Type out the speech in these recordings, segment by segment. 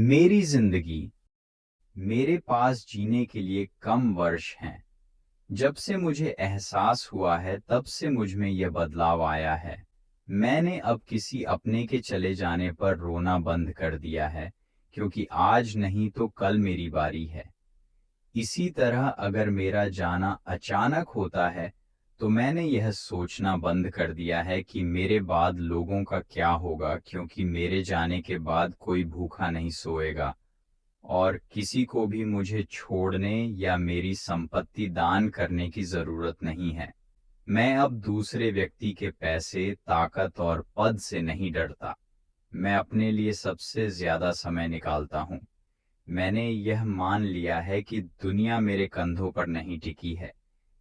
मेरी जिंदगी, मेरे पास जीने के लिए कम वर्ष हैं। जब से मुझे एहसास हुआ है तब से मुझ में यह बदलाव आया है। मैंने अब किसी अपने के चले जाने पर रोना बंद कर दिया है, क्योंकि आज नहीं तो कल मेरी बारी है। इसी तरह अगर मेरा जाना अचानक होता है तो मैंने यह सोचना बंद कर दिया है कि मेरे बाद लोगों का क्या होगा, क्योंकि मेरे जाने के बाद कोई भूखा नहीं सोएगा और किसी को भी मुझे छोड़ने या मेरी संपत्ति दान करने की जरूरत नहीं है। मैं अब दूसरे व्यक्ति के पैसे, ताकत और पद से नहीं डरता। मैं अपने लिए सबसे ज्यादा समय निकालता हूँ। मैंने यह मान लिया है कि दुनिया मेरे कंधों पर नहीं टिकी है।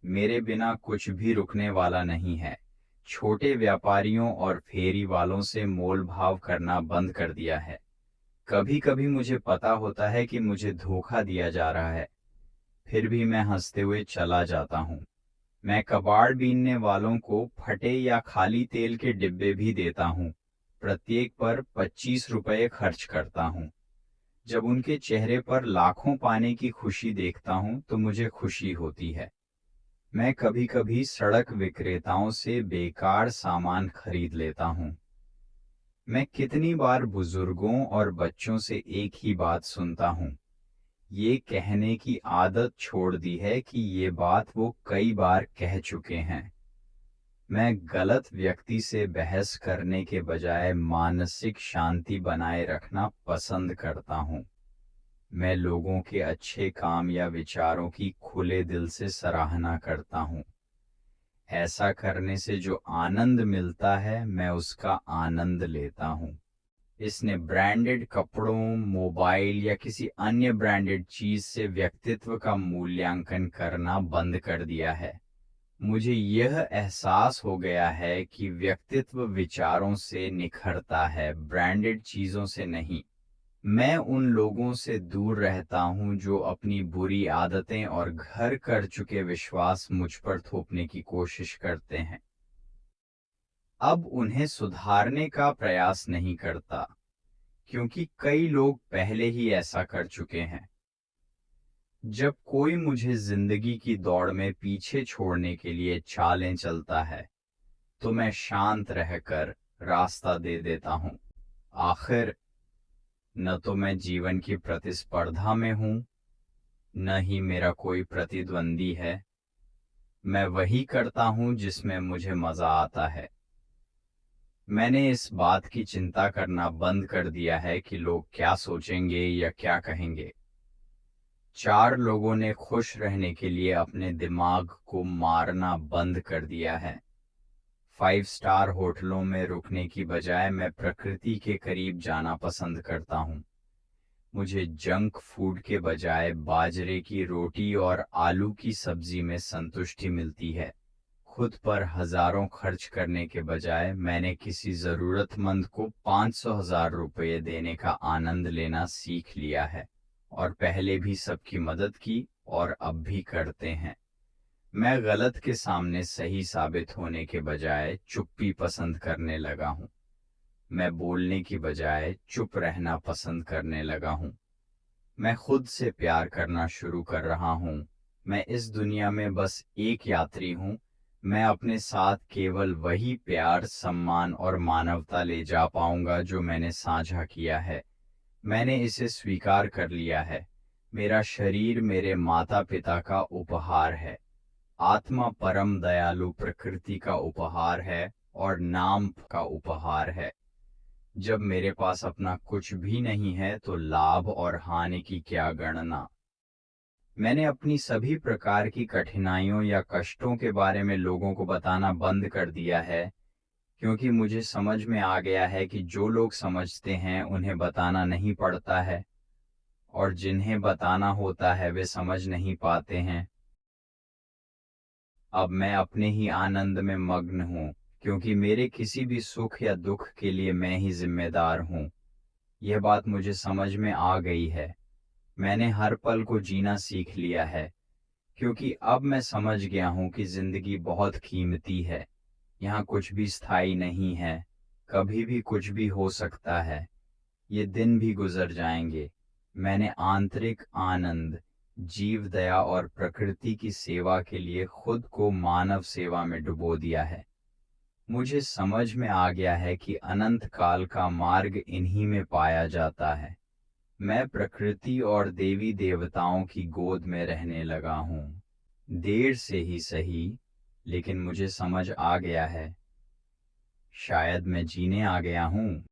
मेरे बिना कुछ भी रुकने वाला नहीं है। छोटे व्यापारियों और फेरी वालों से मोल भाव करना बंद कर दिया है। कभी कभी मुझे पता होता है कि मुझे धोखा दिया जा रहा है, फिर भी मैं हंसते हुए चला जाता हूँ। मैं कबाड़ बीनने वालों को फटे या खाली तेल के डिब्बे भी देता हूँ। प्रत्येक पर 25 रुपए खर्च करता हूँ। जब उनके चेहरे पर लाखों पाने की खुशी देखता हूँ तो मुझे खुशी होती है। मैं कभी कभी सड़क विक्रेताओं से बेकार सामान खरीद लेता हूँ। मैं कितनी बार बुजुर्गों और बच्चों से एक ही बात सुनता हूँ, ये कहने की आदत छोड़ दी है कि ये बात वो कई बार कह चुके हैं। मैं गलत व्यक्ति से बहस करने के बजाय मानसिक शांति बनाए रखना पसंद करता हूँ। मैं लोगों के अच्छे काम या विचारों की खुले दिल से सराहना करता हूँ। ऐसा करने से जो आनंद मिलता है मैं उसका आनंद लेता हूँ। इसने ब्रांडेड कपड़ों, मोबाइल या किसी अन्य ब्रांडेड चीज से व्यक्तित्व का मूल्यांकन करना बंद कर दिया है। मुझे यह एहसास हो गया है कि व्यक्तित्व विचारों से निखरता है, ब्रांडेड चीजों से नहीं। मैं उन लोगों से दूर रहता हूं जो अपनी बुरी आदतें और घर कर चुके विश्वास मुझ पर थोपने की कोशिश करते हैं। अब उन्हें सुधारने का प्रयास नहीं करता, क्योंकि कई लोग पहले ही ऐसा कर चुके हैं। जब कोई मुझे जिंदगी की दौड़ में पीछे छोड़ने के लिए चालें चलता है तो मैं शांत रहकर रास्ता दे देता हूँ। आखिर न तो मैं जीवन की प्रतिस्पर्धा में हूँ, न ही मेरा कोई प्रतिद्वंदी है। मैं वही करता हूँ जिसमें मुझे मजा आता है। मैंने इस बात की चिंता करना बंद कर दिया है कि लोग क्या सोचेंगे या क्या कहेंगे। 4 लोगों ने खुश रहने के लिए अपने दिमाग को मारना बंद कर दिया है। 5 स्टार होटलों में रुकने की बजाय मैं प्रकृति के करीब जाना पसंद करता हूँ। मुझे जंक फूड के बजाय बाजरे की रोटी और आलू की सब्जी में संतुष्टि मिलती है। खुद पर हजारों खर्च करने के बजाय मैंने किसी जरूरतमंद को 500,000 रुपये देने का आनंद लेना सीख लिया है, और पहले भी सबकी मदद की और अब भी करते हैं। मैं गलत के सामने सही साबित होने के बजाय चुप्पी पसंद करने लगा हूँ। मैं बोलने की बजाय चुप रहना पसंद करने लगा हूँ। मैं खुद से प्यार करना शुरू कर रहा हूँ। मैं इस दुनिया में बस एक यात्री हूँ। मैं अपने साथ केवल वही प्यार, सम्मान और मानवता ले जा पाऊंगा जो मैंने साझा किया है। मैंने इसे स्वीकार कर लिया है। मेरा शरीर मेरे माता पिता का उपहार है। आत्मा परम दयालु प्रकृति का उपहार है और नाम का उपहार है। जब मेरे पास अपना कुछ भी नहीं है तो लाभ और हानि की क्या गणना। मैंने अपनी सभी प्रकार की कठिनाइयों या कष्टों के बारे में लोगों को बताना बंद कर दिया है, क्योंकि मुझे समझ में आ गया है कि जो लोग समझते हैं उन्हें बताना नहीं पड़ता है, और जिन्हें बताना होता है वे समझ नहीं पाते हैं। अब मैं अपने ही आनंद में मग्न हूँ, क्योंकि मेरे किसी भी सुख या दुख के लिए मैं ही जिम्मेदार हूँ। यह बात मुझे समझ में आ गई है। मैंने हर पल को जीना सीख लिया है, क्योंकि अब मैं समझ गया हूँ कि जिंदगी बहुत कीमती है। यहाँ कुछ भी स्थायी नहीं है, कभी भी कुछ भी हो सकता है। ये दिन भी गुजर जाएंगे। मैंने आंतरिक आनंद, जीव दया और प्रकृति की सेवा के लिए खुद को मानव सेवा में डुबो दिया है। मुझे समझ में आ गया है कि अनंत काल का मार्ग इन्हीं में पाया जाता है। मैं प्रकृति और देवी देवताओं की गोद में रहने लगा हूँ। देर से ही सही, लेकिन मुझे समझ आ गया है। शायद मैं जीने आ गया हूँ।